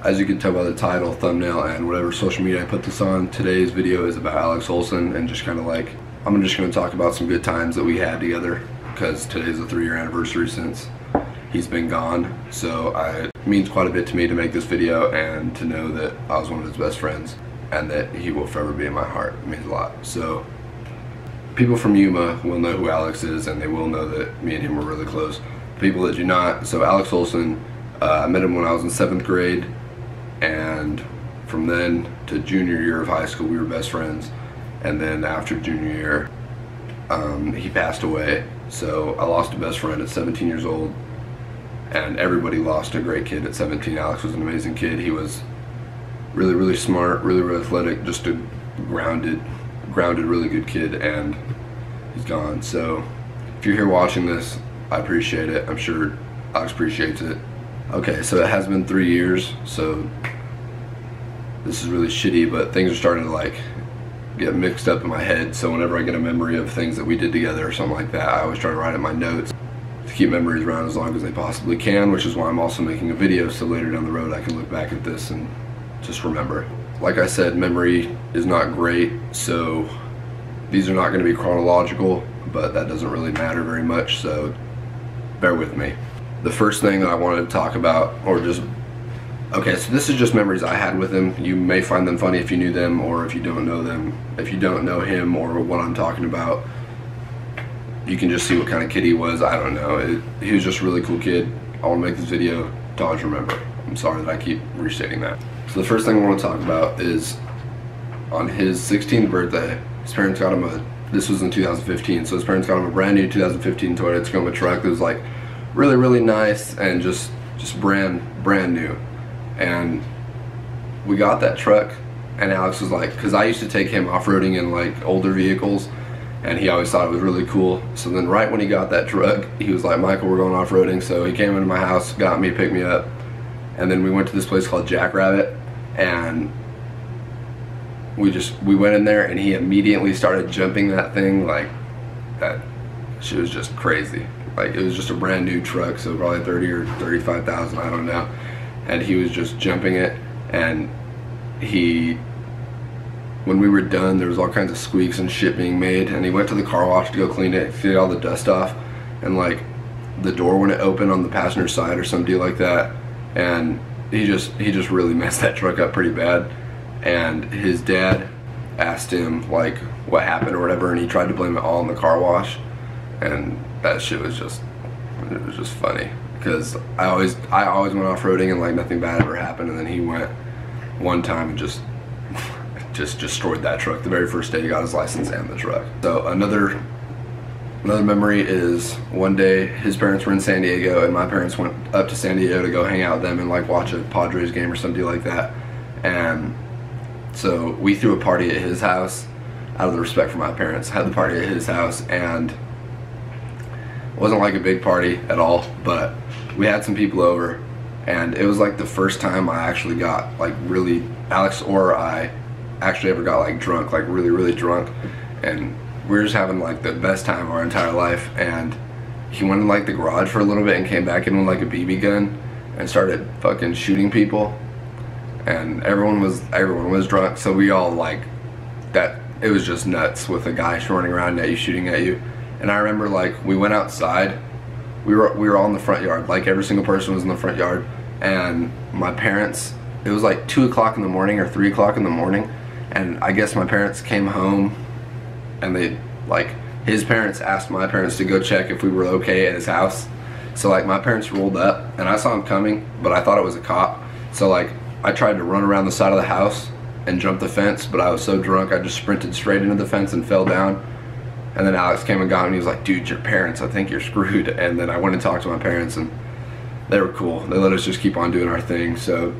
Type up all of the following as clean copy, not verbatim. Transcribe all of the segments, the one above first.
As you can tell by the title, thumbnail, and whatever social media I put this on, today's video is about Alex Olson, and just kind of like, I'm just going to talk about some good times that we had together, because today's the 3-year anniversary since he's been gone. So it means quite a bit to me to make this video and to know that I was one of his best friends and that he will forever be in my heart. It means a lot. So people from Yuma will know who Alex is, and they will know that me and him were really close. People that do not, so Alex Olson, I met him when I was in 7th grade, and from then to junior year of high school we were best friends, and then after junior year he passed away. So I lost a best friend at 17 years old, and everybody lost a great kid at 17. Alex was an amazing kid. He was really smart, really athletic, just a grounded really good kid, and he's gone. So if you're here watching this, I appreciate it. I'm sure Alex appreciates it. Okay, so it has been 3 years, so this is really shitty, but things are starting to like get mixed up in my head. So whenever I get a memory of things that we did together or something like that, I always try to write in my notes to keep memories around as long as they possibly can, which is why I'm also making a video, so later down the road I can look back at this and just remember. Like I said, memory is not great, so these are not going to be chronological, but that doesn't really matter very much, so bear with me. The first thing I wanted to talk about, okay, so this is just memories I had with him. You may find them funny if you knew them, or if you don't know them. If you don't know him or what I'm talking about, you can just see what kind of kid he was. I don't know. He was just a really cool kid. I want to make this video to always remember. I'm sorry that I keep restating that. So the first thing I want to talk about is on his 16th birthday, his parents got him this was in 2015, so his parents got him a brand new 2015 Toyota Tacoma truck that was like really nice and just brand new. And we got that truck, and Alex was like, because I used to take him off-roading in like older vehicles, and he always thought it was really cool. So then right when he got that truck, he was like, Michael, we're going off-roading. So he came into my house, got me, picked me up, and then we went to this place called Jackrabbit, and we went in there, and he immediately started jumping that thing. Like, that shit was just crazy. Like, it was just a brand new truck, so probably 30 or 35,000, I don't know. And he was just jumping it, and when we were done, there was all kinds of squeaks and shit being made, and he went to the car wash to go clean it, get all the dust off, and like the door wouldn't open on the passenger side or some deal like that, and he just really messed that truck up pretty bad. And his dad asked him like what happened or whatever, and he tried to blame it all on the car wash, and that shit was just, it was just funny, because I always went off-roading and like nothing bad ever happened, and then he went one time and just destroyed that truck the very first day he got his license and the truck. So another memory is one day his parents were in San Diego, and my parents went up to San Diego to go hang out with them and like watch a Padres game or something like that. And so we threw a party at his house out of the respect for my parents. Had the party at his house, and it wasn't like a big party at all, but we had some people over, and it was like the first time I actually got like really, Alex or I actually ever got like drunk, like really drunk, and we were just having like the best time of our entire life. And he went in like the garage for a little bit and came back in with like a BB gun and started fucking shooting people, and everyone was drunk, so we all like that. It was just nuts with a guy running around at you, shooting at you. And I remember like we went outside, we were all in the front yard, like every single person was in the front yard, and my parents, it was like 2 o'clock in the morning or 3 o'clock in the morning, and I guess my parents came home, and they like, his parents asked my parents to go check if we were okay at his house. So like my parents rolled up, and I saw him coming, but I thought it was a cop. So like I tried to run around the side of the house and jump the fence, but I was so drunk I just sprinted straight into the fence and fell down. And then Alex came and got me, and he was like, dude, your parents, I think you're screwed. And then I went and talked to my parents, and they were cool. They let us just keep on doing our thing. So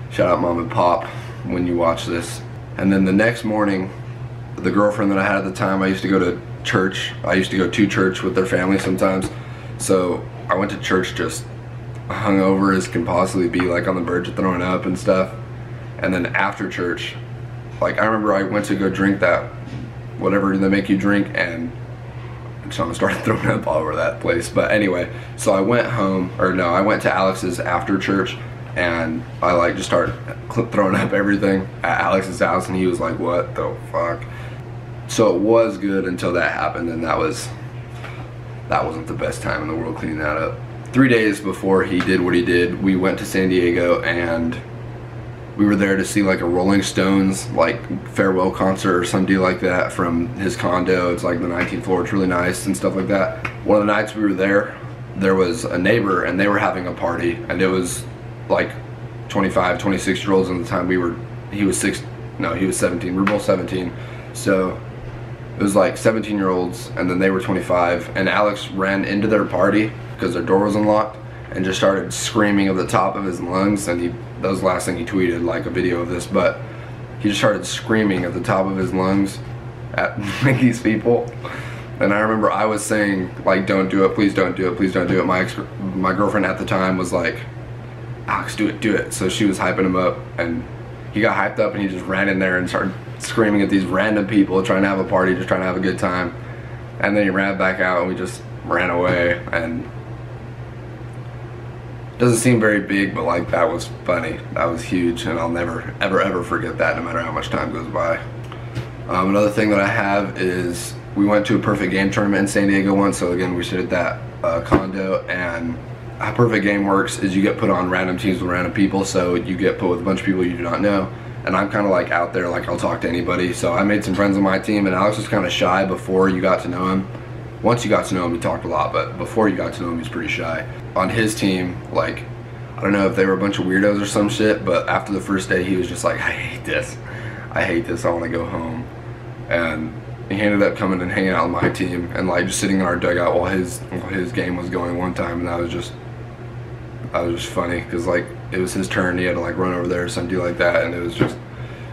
shout out Mom and Pop when you watch this. And then the next morning, the girlfriend that I had at the time, I used to go to church. I used to go to church with their family sometimes. So I went to church just hungover as can possibly be, like on the verge of throwing up and stuff. And then after church, like I remember I went to go drink that whatever they make you drink, and so I started throwing up all over that place. But anyway, so I went home, or no, I went to Alex's after church, and I like just started throwing up everything at Alex's house, and he was like, what the fuck? So it was good until that happened, and that wasn't the best time in the world cleaning that up. 3 days before he did what he did, we went to San Diego, and we were there to see like a Rolling Stones like farewell concert or some deal like that from his condo. It's like the 19th floor, it's really nice and stuff like that. One of the nights we were there, there was a neighbor and they were having a party, and it was like 25, 26-year-olds at the time. He was 17, we were both 17. So it was like 17-year-olds, and then they were 25, and Alex ran into their party because their door was unlocked and just started screaming at the top of his lungs, and that was the last thing he tweeted, like a video of this, but he just started screaming at the top of his lungs at these people. And I remember I was saying, like, don't do it, please don't do it, please don't do it. My girlfriend at the time was like, Alex, do it, do it. So she was hyping him up, and he got hyped up, and he just ran in there and started screaming at these random people trying to have a party, just trying to have a good time. And then he ran back out, and we just ran away. And doesn't seem very big, but like, that was funny. That was huge, and I'll never ever forget that, no matter how much time goes by. Another thing that I have is we went to a perfect game tournament in San Diego once. So again, we stayed at that condo, and how perfect game works is you get put on random teams with random people. So you get put with a bunch of people you do not know, and I'm kind of like out there, like I'll talk to anybody. So I made some friends on my team, and Alex was kind of shy before you got to know him. Once you got to know him, he talked a lot, but before you got to know him, he was pretty shy. On his team, like, I don't know if they were a bunch of weirdos or some shit, but after the first day, he was just like, I hate this, I want to go home. And he ended up coming and hanging out with my team, and like just sitting in our dugout while his game was going one time, and that was just funny, because like it was his turn, he had to like run over there or something like that, and it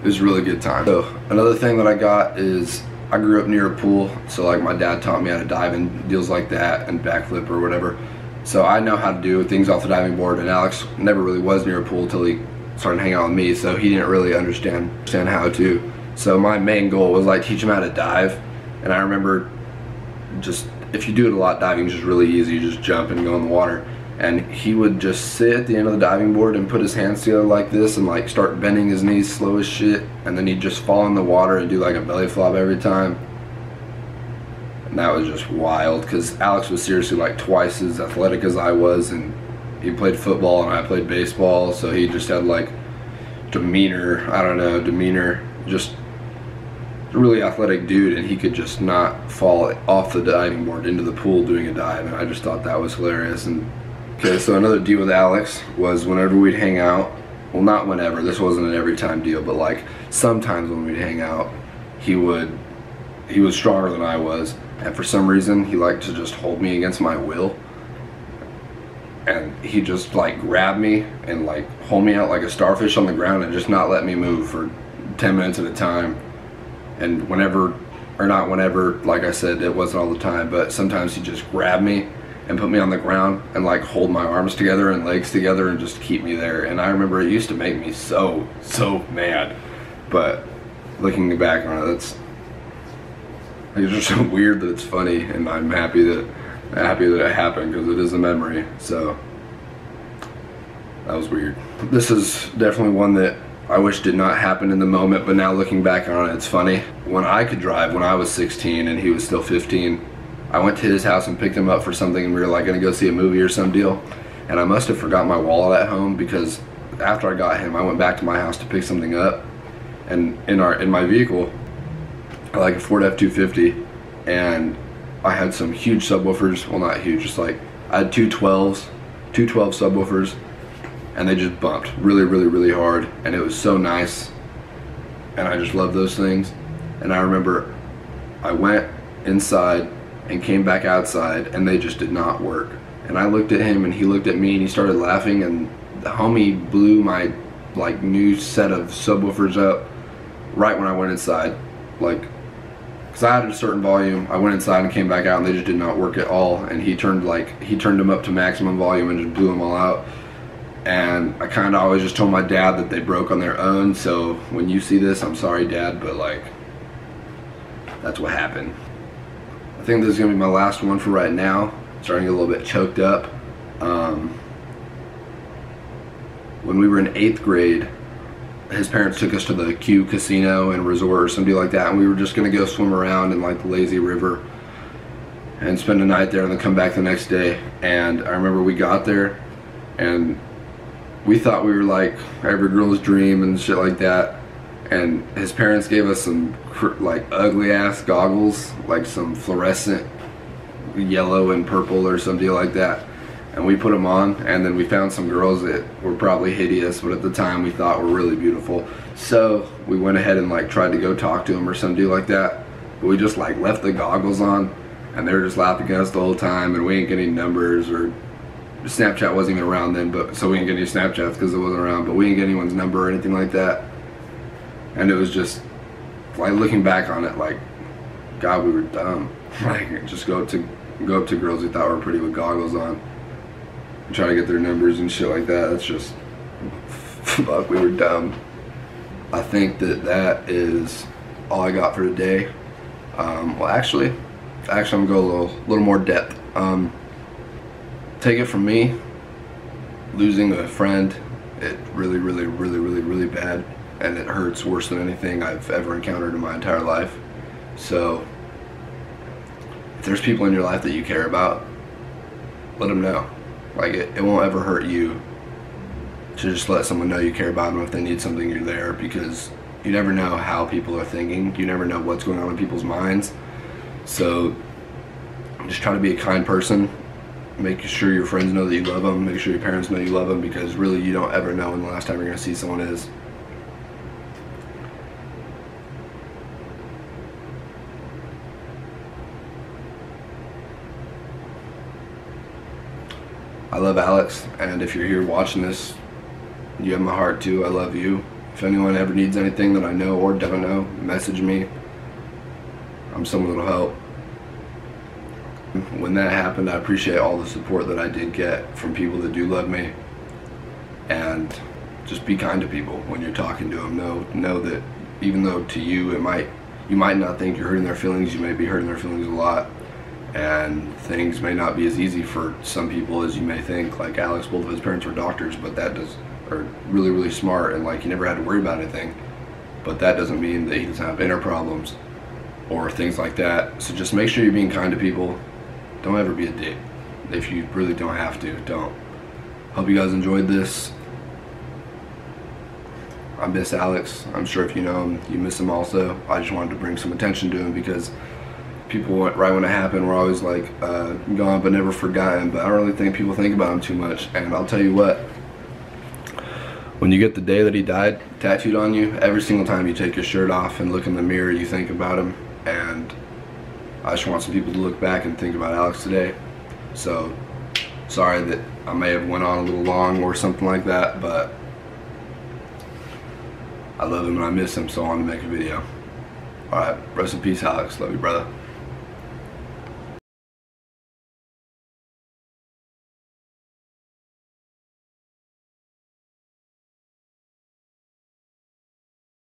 was a really good time. So another thing that I got is, I grew up near a pool, so like my dad taught me how to dive and deals like that, and backflip or whatever. So I know how to do things off the diving board, and Alex never really was near a pool until he started hanging out with me, so he didn't really understand how to. So my main goal was like teach him how to dive, and I remember just, if you do it a lot, diving is just really easy. You just jump and go in the water, and he would just sit at the end of the diving board and put his hands together like this and like start bending his knees slow as shit, and then he'd just fall in the water and do like a belly flop every time. And that was just wild, because Alex was seriously like twice as athletic as I was, and he played football and I played baseball, so he just had like demeanor, just a really athletic dude, and he could just not fall off the diving board into the pool doing a dive, and I just thought that was hilarious. And okay, so another deal with Alex was whenever we'd hang out, well, not whenever, this wasn't an every time deal, but like sometimes when we'd hang out, he was stronger than I was, and for some reason he liked to just hold me against my will, and he just like grab me and like hold me out like a starfish on the ground and just not let me move for 10 minutes at a time. And not whenever, like I said, it wasn't all the time, but sometimes he'd just grab me and put me on the ground and like hold my arms together and legs together and just keep me there. And I remember it used to make me so mad, but looking back on it, it's just so weird that it's funny, and I'm happy that it happened, because it is a memory. So that was weird. This is definitely one that I wish did not happen in the moment, but now looking back on it, it's funny. When I could drive, when I was 16 and he was still 15, I went to his house and picked him up for something, and we were like gonna go see a movie or some deal, and I must have forgot my wallet at home, because after I got him, I went back to my house to pick something up, and in my vehicle, I like a Ford F-250, and I had some huge subwoofers, well, not huge, just like, I had two 12 subwoofers, and they just bumped really hard, and it was so nice, and I just love those things. And I remember I went inside and came back outside, and they just did not work, and I looked at him and he looked at me and he started laughing, and the homie blew my like new set of subwoofers up right when I went inside, like, because I had a certain volume. I went inside and came back out and they just did not work at all, and he turned them up to maximum volume and just blew them all out. And I kind of always just told my dad that they broke on their own, so when you see this, I'm sorry, Dad, but like, that's what happened. I think this is going to be my last one for right now. Starting to get a little bit choked up. when we were in 8th grade, his parents took us to the Q Casino and Resort or something like that, and we were just gonna go swim around in like the lazy river and spend a night there and then come back the next day. And I remember we got there and we thought we were like every girl's dream and shit like that, and his parents gave us some like ugly ass goggles, like some fluorescent yellow and purple or some deal like that, and we put them on, and then we found some girls that were probably hideous, but at the time we thought were really beautiful, so we went ahead and like tried to go talk to them or some deal like that, but we just like left the goggles on, and they were just laughing at us the whole time, and we didn't get any numbers, or Snapchat wasn't even around then, but so we didn't get any Snapchats because it wasn't around, but we didn't get anyone's number or anything like that. And it was just like, looking back on it, like, God, we were dumb. Like, just go up to girls we thought were pretty with goggles on and try to get their numbers and shit like that. That's just, fuck, we were dumb. I think that is all I got for today. Well, actually I'm gonna go a little more depth. Take it from me, losing a friend, it really bad, and it hurts worse than anything I've ever encountered in my entire life. So if there's people in your life that you care about, let them know. Like, it won't ever hurt you to just let someone know you care about them. If they need something, you're there, because you never know how people are thinking. You never know what's going on in people's minds. So just try to be a kind person. Make sure your friends know that you love them. Make sure your parents know you love them, because really you don't ever know when the last time you're going to see someone is. I love Alex, and if you're here watching this, you have my heart too. I love you. If anyone ever needs anything that I know or don't know, message me. I'm someone that'll help. When that happened, I appreciate all the support that I did get from people that do love me, and just be kind to people when you're talking to them. Know that even though to you you might not think you're hurting their feelings, you may be hurting their feelings a lot, and things may not be as easy for some people as you may think. Like Alex, both of his parents were doctors, but are really smart, and like he never had to worry about anything, but that doesn't mean that he doesn't have inner problems or things like that. So just make sure you're being kind to people. Don't ever be a dick. If you really don't have to, don't. Hope you guys enjoyed this. I miss Alex. I'm sure if you know him, you miss him also. I just wanted to bring some attention to him, because people, right when it happened, were always like, gone but never forgotten. But I don't really think people think about him too much. And I'll tell you what, when you get the day that he died tattooed on you, every single time you take your shirt off and look in the mirror, you think about him. And I just want some people to look back and think about Alex today. So, sorry that I may have went on a little long or something like that, but I love him and I miss him, so I wanted to make a video. Alright, rest in peace, Alex. Love you, brother.